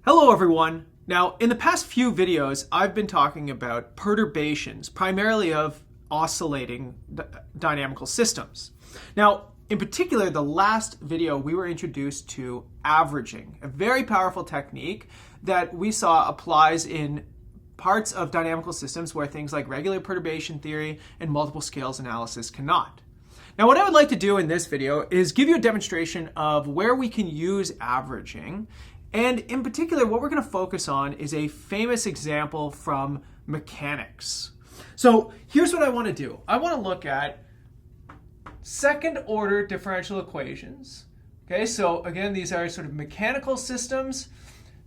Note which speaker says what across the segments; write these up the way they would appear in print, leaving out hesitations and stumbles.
Speaker 1: Hello everyone. Now, in the past few videos, I've been talking about perturbations, primarily of oscillating dynamical systems. Now, in particular, the last video we were introduced to averaging, a very powerful technique that we saw applies in parts of dynamical systems where things like regular perturbation theory and multiple scales analysis cannot. Now, what I would like to do in this video is give you a demonstration of where we can use averaging. And in particular, what we're going to focus on is a famous example from mechanics. So here's what I want to do. I want to look at second order differential equations. Okay, so again, these are sort of mechanical systems.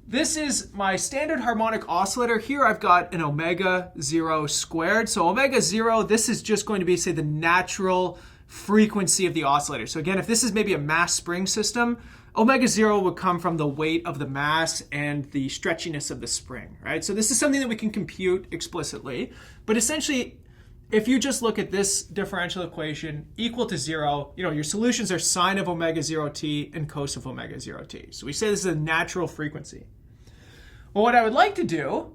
Speaker 1: This is my standard harmonic oscillator. Here I've got an omega 0 squared. So omega 0, this is just going to be, say, the natural frequency of the oscillator. So again, if this is maybe a mass spring system, omega 0 would come from the weight of the mass and the stretchiness of the spring, right? So this is something that we can compute explicitly. But essentially, if you just look at this differential equation equal to 0, your solutions are sine of omega 0t and cos of omega 0t. So we say this is a natural frequency. Well, what I would like to do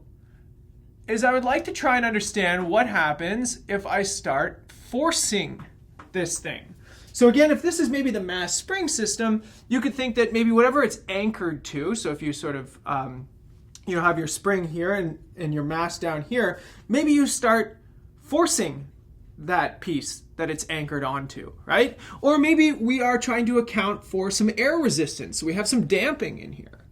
Speaker 1: is I would like to try and understand what happens if I start forcing this thing. So again, if this is maybe the mass spring system, you could think that maybe whatever it's anchored to, so if you sort of have your spring here and your mass down here, maybe you start forcing that piece that it's anchored onto, right? Or maybe we are trying to account for some air resistance. So we have some damping in here.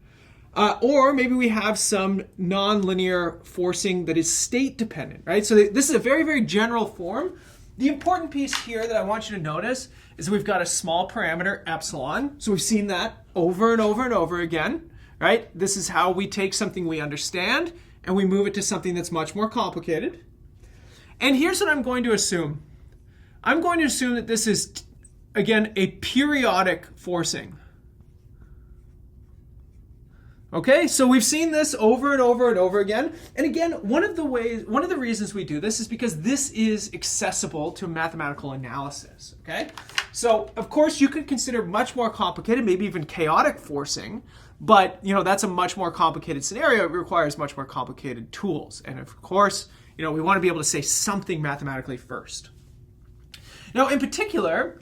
Speaker 1: Or maybe we have some nonlinear forcing that is state dependent, right? So this is a very, very general form. The important piece here that I want you to notice is we've got a small parameter epsilon. So we've seen that over and over and over again, right? This is how we take something we understand and we move it to something that's much more complicated. And here's what I'm going to assume. I'm going to assume that this is, again, a periodic forcing. Okay, so we've seen this over and over and over again. And again, one of the reasons we do this is because this is accessible to mathematical analysis, okay? So, of course, you could consider much more complicated, maybe even chaotic forcing, but, that's a much more complicated scenario. It requires much more complicated tools. And of course, we want to be able to say something mathematically first. Now, in particular,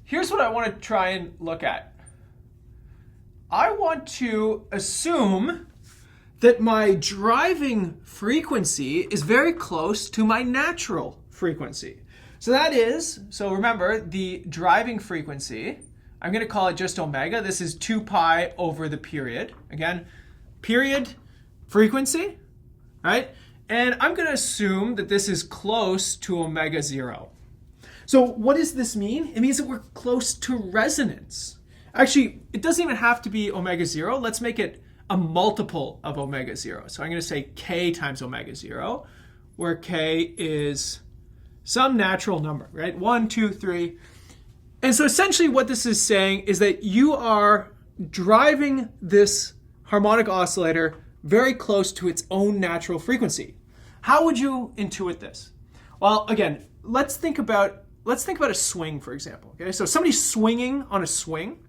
Speaker 1: here's what I want to try and look at. I want to assume that my driving frequency is very close to my natural frequency. So remember, the driving frequency, I'm going to call it just omega. This is 2 pi over the period. Again, period frequency, right? And I'm going to assume that this is close to omega 0. So what does this mean? It means that we're close to resonance. Actually, it doesn't even have to be omega 0. Let's make it a multiple of omega 0. So I'm going to say k times omega 0, where k is some natural number, right? 1, 2, 3. And so essentially what this is saying is that you are driving this harmonic oscillator very close to its own natural frequency. How would you intuit this? Well, again, let's think about a swing, for example. Okay, so somebody's swinging on a swing.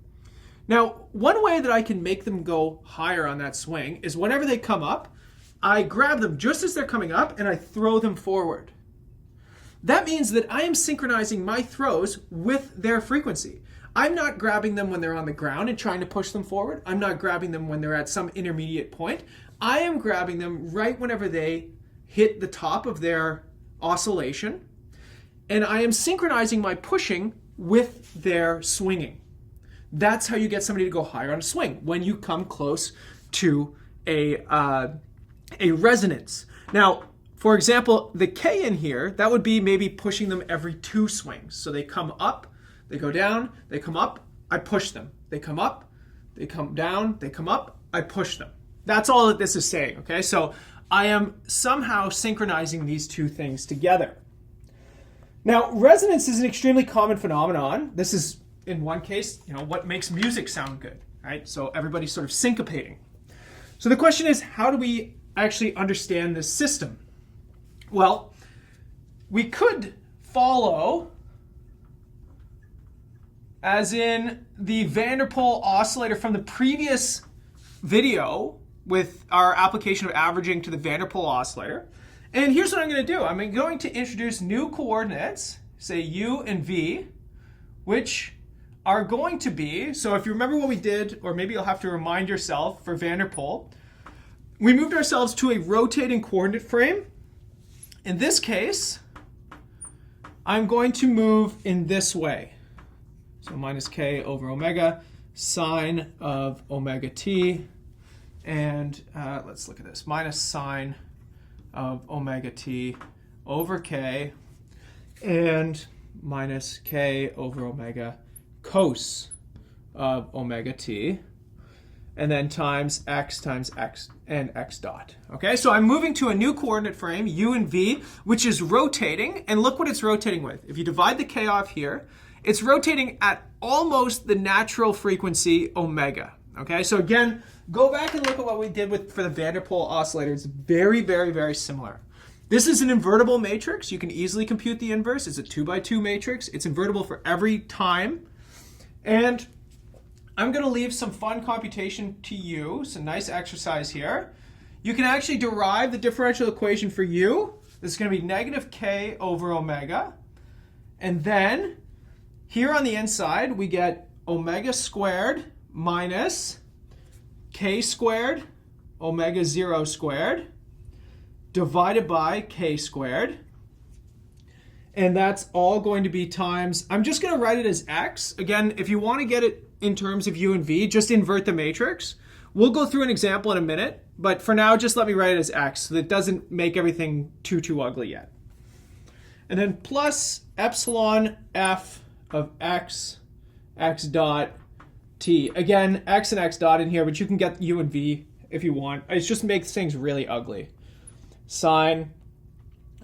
Speaker 1: Now, one way that I can make them go higher on that swing is whenever they come up, I grab them just as they're coming up and I throw them forward. That means that I am synchronizing my throws with their frequency. I'm not grabbing them when they're on the ground and trying to push them forward. I'm not grabbing them when they're at some intermediate point. I am grabbing them right whenever they hit the top of their oscillation. And I am synchronizing my pushing with their swinging. That's how you get somebody to go higher on a swing, when you come close to a resonance. Now, for example, the K in here, that would be maybe pushing them every 2 swings. So they come up, they go down, they come up, I push them. They come up, they come down, they come up, I push them. That's all that this is saying, okay? So I am somehow synchronizing these two things together. Now, resonance is an extremely common phenomenon. This is, in one case, what makes music sound good, right? So everybody's sort of syncopating. So the question is, how do we actually understand this system? Well, we could follow, as in the Vanderpool oscillator from the previous video, with our application of averaging to the Vanderpool oscillator. And here's what I'm going to do. I'm going to introduce new coordinates, say u and v, which are going to be, so if you remember what we did, or maybe you'll have to remind yourself for Vanderpool, we moved ourselves to a rotating coordinate frame. In this case, I'm going to move in this way. So minus k over omega sine of omega t, and let's look at this, minus sine of omega t over k, and minus k over omega cos of omega t, and then times x and x dot. Okay, so I'm moving to a new coordinate frame, u and v, which is rotating, and look what it's rotating with. If you divide the k off here, it's rotating at almost the natural frequency omega. Okay, so again, go back and look at what we did for the Vanderpool oscillator. It's very, very, very similar. This is an invertible matrix. You can easily compute the inverse. It's a 2x2 matrix. It's invertible for every time. And I'm going to leave some fun computation to you. It's a nice exercise here. You can actually derive the differential equation for u. This is going to be negative k over omega. And then here on the inside, we get omega squared minus k squared omega 0 squared divided by k squared. And that's all going to be times, I'm just going to write it as x. Again, if you want to get it in terms of u and v, just invert the matrix. We'll go through an example in a minute, but for now, just let me write it as x so that it doesn't make everything too ugly yet. And then plus epsilon f of x dot t. Again, x and x dot in here, but you can get u and v if you want. It just makes things really ugly. Sine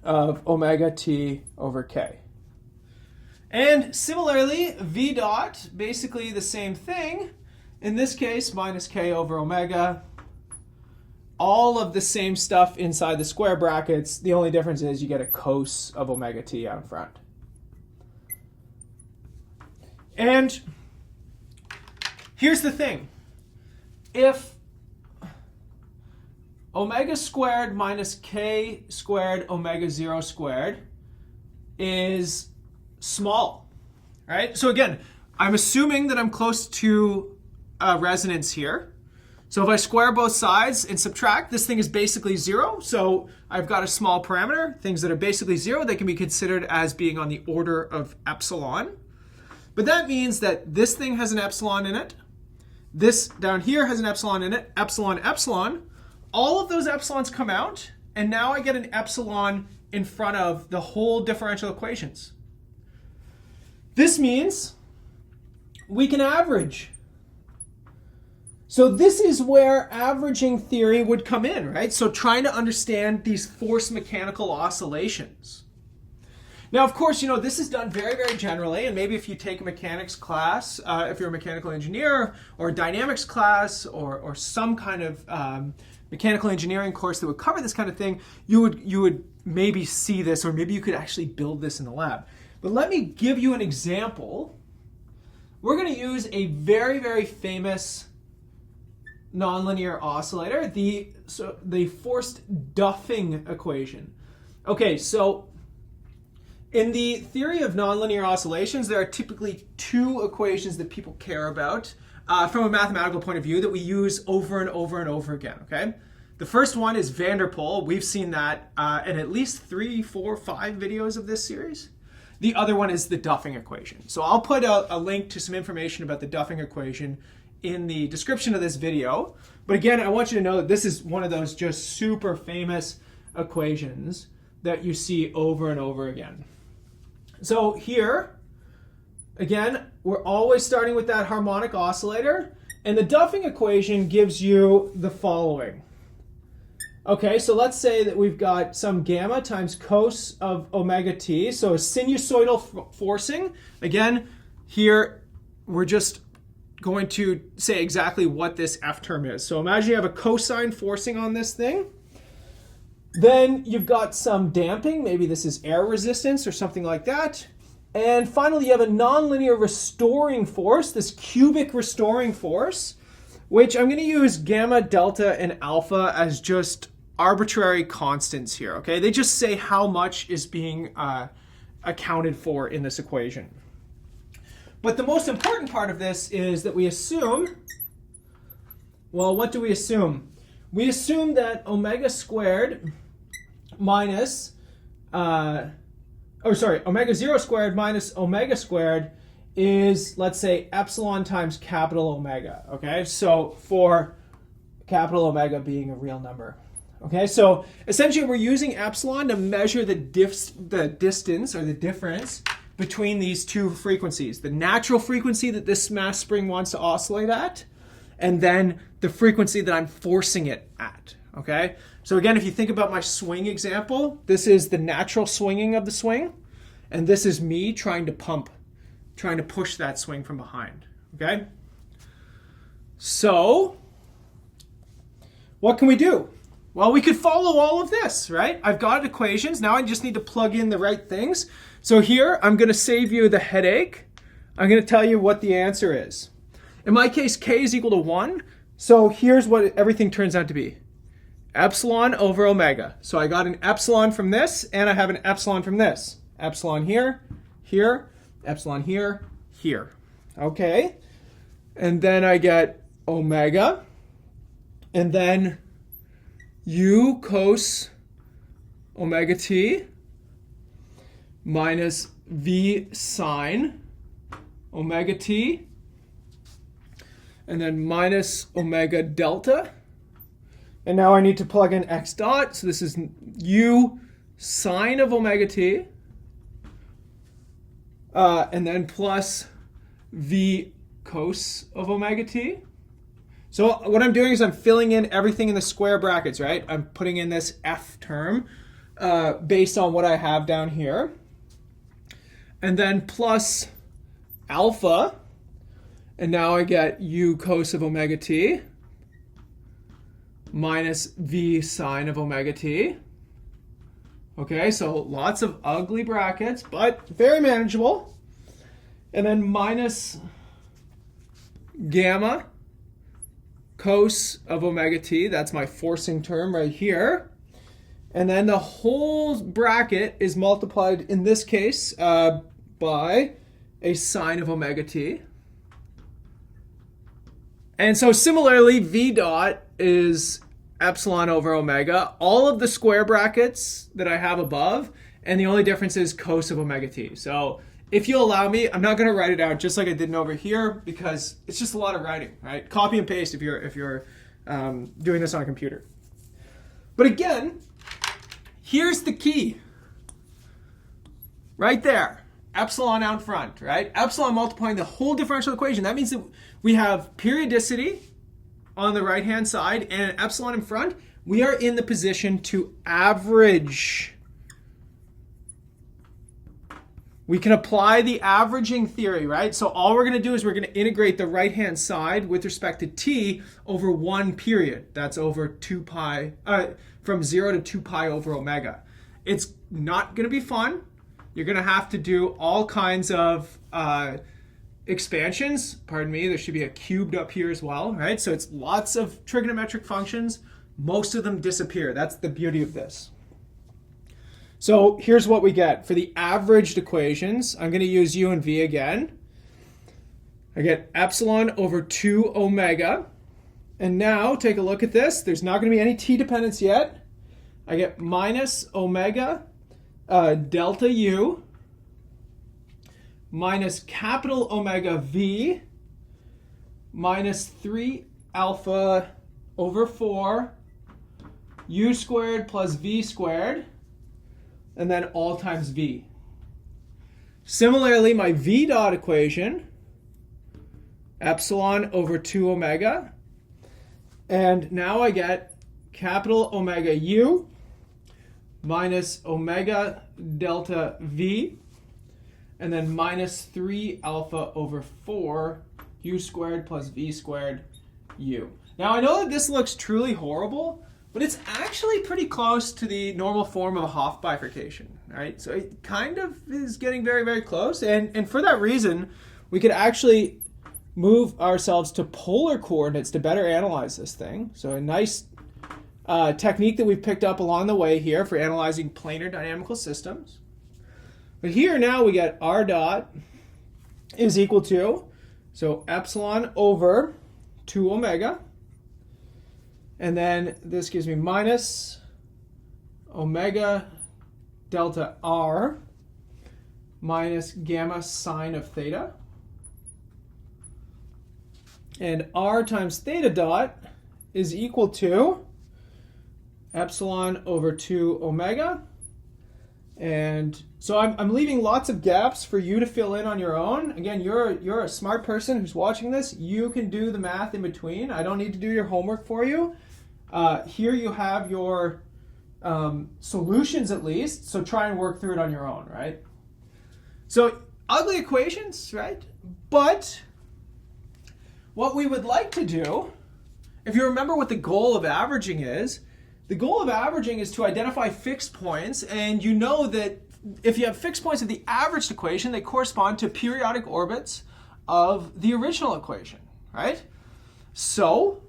Speaker 1: of omega t over k. And similarly, v dot, basically the same thing. In this case, minus k over omega. All of the same stuff inside the square brackets. The only difference is you get a cos of omega t out in front. And here's the thing. If omega squared minus k squared omega 0 squared is small, right? So again, I'm assuming that I'm close to resonance here. So if I square both sides and subtract, this thing is basically 0. So I've got a small parameter. Things that are basically 0, they can be considered as being on the order of epsilon. But that means that this thing has an epsilon in it. This down here has an epsilon in it. Epsilon, epsilon. All of those epsilons come out, and now I get an epsilon in front of the whole differential equations. This means we can average. So this is where averaging theory would come in, right? So trying to understand these force mechanical oscillations. Now, of course, you know, this is done very, very generally, and maybe if you take a mechanics class, if you're a mechanical engineer, or a dynamics class, or some kind of mechanical engineering course that would cover this kind of thing, you would maybe see this, or maybe you could actually build this in the lab. But let me give you an example. We're going to use a very, very famous nonlinear oscillator, the forced Duffing equation. Okay, so in the theory of nonlinear oscillations, there are typically two equations that people care about from a mathematical point of view that we use over and over and over again, okay? The first one is Vanderpool. We've seen that in at least 3, 4, 5 videos of this series. The other one is the Duffing equation. So I'll put a link to some information about the Duffing equation in the description of this video. But again, I want you to know that this is one of those just super famous equations that you see over and over again. So here, again, we're always starting with that harmonic oscillator, and the Duffing equation gives you the following. Okay, so let's say that we've got some gamma times cos of omega t, so a sinusoidal forcing. Again, here we're just going to say exactly what this F term is. So imagine you have a cosine forcing on this thing. Then you've got some damping, maybe this is air resistance or something like that. And finally, you have a nonlinear restoring force, this cubic restoring force, which I'm going to use gamma, delta, and alpha as just arbitrary constants here, okay? They just say how much is being accounted for in this equation. But the most important part of this is that we assume, well, what do we assume? We assume that omega squared minus, omega 0 squared minus omega squared is, let's say, epsilon times capital omega, okay? So for capital omega being a real number. Okay, so essentially we're using epsilon to measure the distance or the difference between these two frequencies. The natural frequency that this mass spring wants to oscillate at, and then the frequency that I'm forcing it at, okay? So again, if you think about my swing example, this is the natural swinging of the swing, and this is me trying to push that swing from behind, okay? So, what can we do? Well, we could follow all of this, right? I've got equations. Now I just need to plug in the right things. So here, I'm going to save you the headache. I'm going to tell you what the answer is. In my case, k is equal to 1. So here's what everything turns out to be. Epsilon over omega. So I got an epsilon from this, and I have an epsilon from this. Epsilon here, here, epsilon here, here. Okay? And then I get omega, and then u cos omega t minus v sine omega t, and then minus omega delta. And now I need to plug in x dot. So this is u sine of omega t, and then plus v cos of omega t. So what I'm doing is I'm filling in everything in the square brackets, right? I'm putting in this f term based on what I have down here. And then plus alpha. And now I get u cos of omega t minus v sine of omega t. Okay, so lots of ugly brackets, but very manageable. And then minus gamma cos of omega t, that's my forcing term right here. And then the whole bracket is multiplied, in this case, by a sine of omega t. And so similarly, v dot is epsilon over omega, all of the square brackets that I have above, and the only difference is cos of omega t. So if you'll allow me, I'm not going to write it out just like I did over here because it's just a lot of writing, right? Copy and paste if you're doing this on a computer. But again, here's the key. Right there, epsilon out front, right? Epsilon multiplying the whole differential equation. That means that we have periodicity on the right-hand side and an epsilon in front. We are in the position to average. We can apply the averaging theory, right? So all we're going to do is we're going to integrate the right-hand side with respect to t over one period. That's over 2 pi, from 0 to 2 pi over omega. It's not going to be fun. You're going to have to do all kinds of expansions. Pardon me, there should be a cubed up here as well, right? So it's lots of trigonometric functions. Most of them disappear. That's the beauty of this. So here's what we get. For the averaged equations, I'm going to use u and v again. I get epsilon over 2 omega. And now take a look at this. There's not going to be any t dependence yet. I get minus omega delta u minus capital omega v minus 3 alpha over 4 u squared plus v squared, and then all times v. Similarly, my v dot equation, epsilon over 2 omega, and now I get capital omega u minus omega delta v, and then minus 3 alpha over 4 u squared plus v squared u. Now I know that this looks truly horrible, but it's actually pretty close to the normal form of a Hopf bifurcation, right? So it kind of is getting very, very close. And for that reason, we could actually move ourselves to polar coordinates to better analyze this thing. So a nice technique that we've picked up along the way here for analyzing planar dynamical systems. But here now we get r dot is equal to, so epsilon over 2 omega. And then this gives me minus omega delta r minus gamma sine of theta. And r times theta dot is equal to epsilon over 2 omega. And so I'm leaving lots of gaps for you to fill in on your own. Again, you're a smart person who's watching this. You can do the math in between. I don't need to do your homework for you. Here you have your solutions at least, so try and work through it on your own, right? So ugly equations, right? But what we would like to do, if you remember what the goal of averaging is, the goal of averaging is to identify fixed points, and you know that if you have fixed points of the averaged equation, they correspond to periodic orbits of the original equation, right? So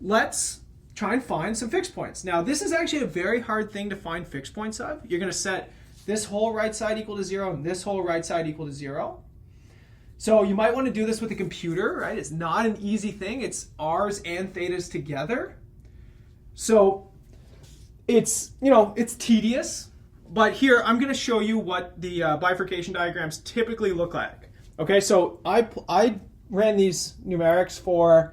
Speaker 1: let's try and find some fixed points. Now, this is actually a very hard thing to find fixed points of. You're going to set this whole right side equal to 0 and this whole right side equal to 0. So you might want to do this with a computer, right? It's not an easy thing. It's r's and thetas together. So it's, it's tedious. But here, I'm going to show you what the bifurcation diagrams typically look like. Okay, so I ran these numerics for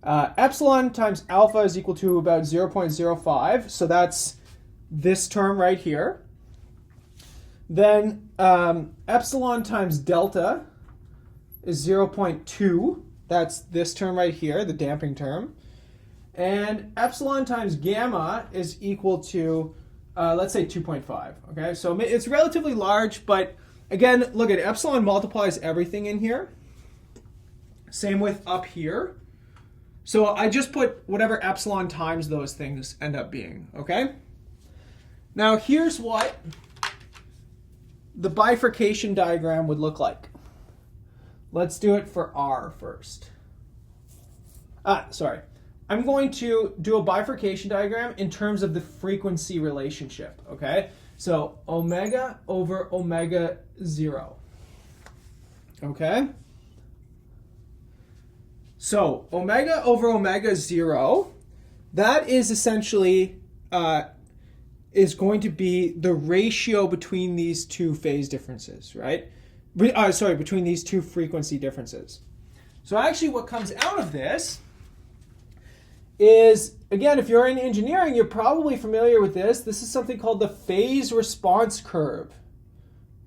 Speaker 1: epsilon times alpha is equal to about 0.05. So that's this term right here. Then epsilon times delta is 0.2. That's this term right here, the damping term. And epsilon times gamma is equal to, let's say 2.5. Okay, so it's relatively large, but again, look at epsilon multiplies everything in here. Same with up here. So I just put whatever epsilon times those things end up being, okay? Now here's what the bifurcation diagram would look like. Let's do it for R first. I'm going to do a bifurcation diagram in terms of the frequency relationship, okay? So omega over omega 0, okay? So omega over omega 0, that is essentially is going to be the ratio between these two phase differences, right? Between these two frequency differences. So actually what comes out of this is, again, if you're in engineering, you're probably familiar with this. This is something called the phase response curve.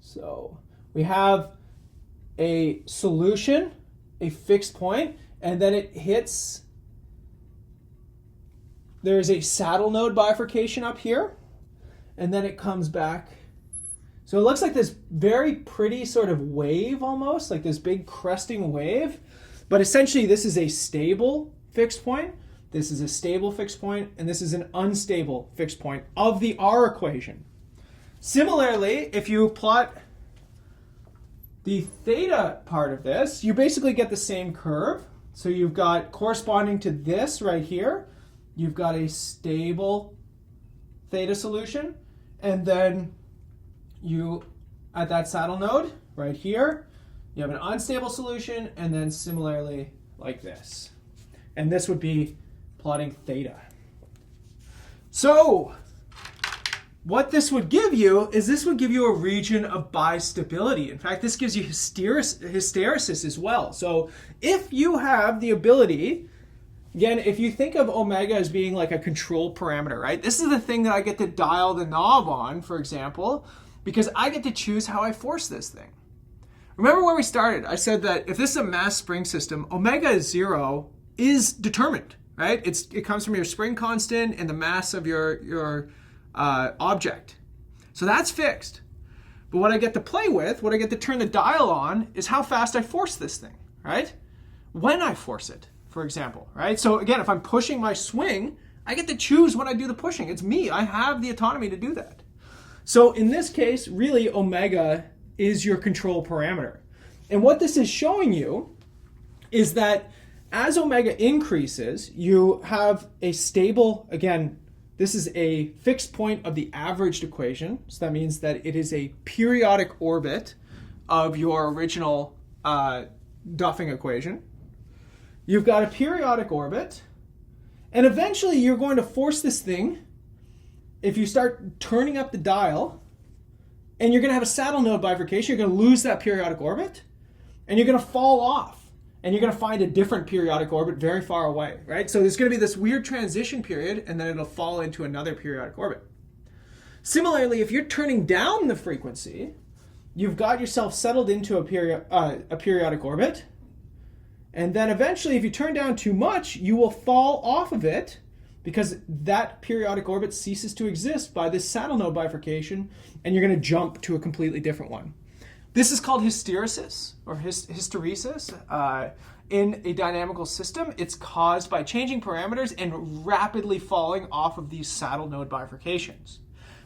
Speaker 1: So we have a solution, a fixed point, and then it hits, there's a saddle node bifurcation up here, and then it comes back. So it looks like this very pretty sort of wave almost, like this big cresting wave. But essentially this is a stable fixed point, this is a stable fixed point, and this is an unstable fixed point of the R equation. Similarly, if you plot the theta part of this, you basically get the same curve. So you've got, corresponding to this right here, you've got a stable theta solution, and then you, at that saddle node right here, you have an unstable solution, and then similarly like this. And this would be plotting theta. So what this would give you is this would give you a region of bistability. In fact, this gives you hysteresis as well. So if you have the ability, again, if you think of omega as being like a control parameter, right? This is the thing that I get to dial the knob on, for example, because I get to choose how I force this thing. Remember where we started? I said that if this is a mass spring system, omega 0 is determined, right? It comes from your spring constant and the mass of your object. So that's fixed. But what I get to play with, what I get to turn the dial on, is how fast I force this thing, right? When I force it, for example, right? So again, if I'm pushing my swing, I get to choose when I do the pushing. It's me. I have the autonomy to do that. So in this case, really, omega is your control parameter. And what this is showing you is that as omega increases, you have a stable, again, this is a fixed point of the averaged equation. So that means that it is a periodic orbit of your original Duffing equation. You've got a periodic orbit, and eventually you're going to force this thing, if you start turning up the dial, and you're going to have a saddle node bifurcation, you're going to lose that periodic orbit, and you're going to fall off. And you're going to find a different periodic orbit very far away, right? So there's going to be this weird transition period, and then it'll fall into another periodic orbit. Similarly, if you're turning down the frequency, you've got yourself settled into a periodic orbit, and then eventually, if you turn down too much, you will fall off of it because that periodic orbit ceases to exist by this saddle node bifurcation, and you're going to jump to a completely different one. This is called hysteresis or hysteresis. In a dynamical system, it's caused by changing parameters and rapidly falling off of these saddle node bifurcations.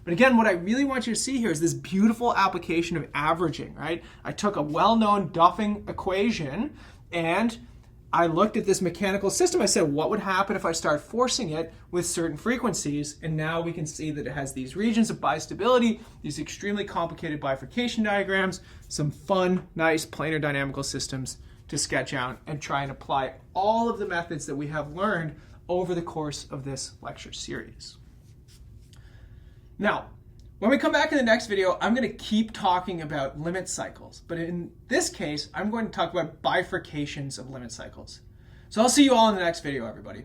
Speaker 1: But again, what I really want you to see here is this beautiful application of averaging, right? I took a well-known Duffing equation and I looked at this mechanical system. I said, what would happen if I start forcing it with certain frequencies? And now we can see that it has these regions of bistability, these extremely complicated bifurcation diagrams, some fun, nice planar dynamical systems to sketch out and try and apply all of the methods that we have learned over the course of this lecture series. Now, when we come back in the next video, I'm going to keep talking about limit cycles. But in this case, I'm going to talk about bifurcations of limit cycles. So I'll see you all in the next video, everybody.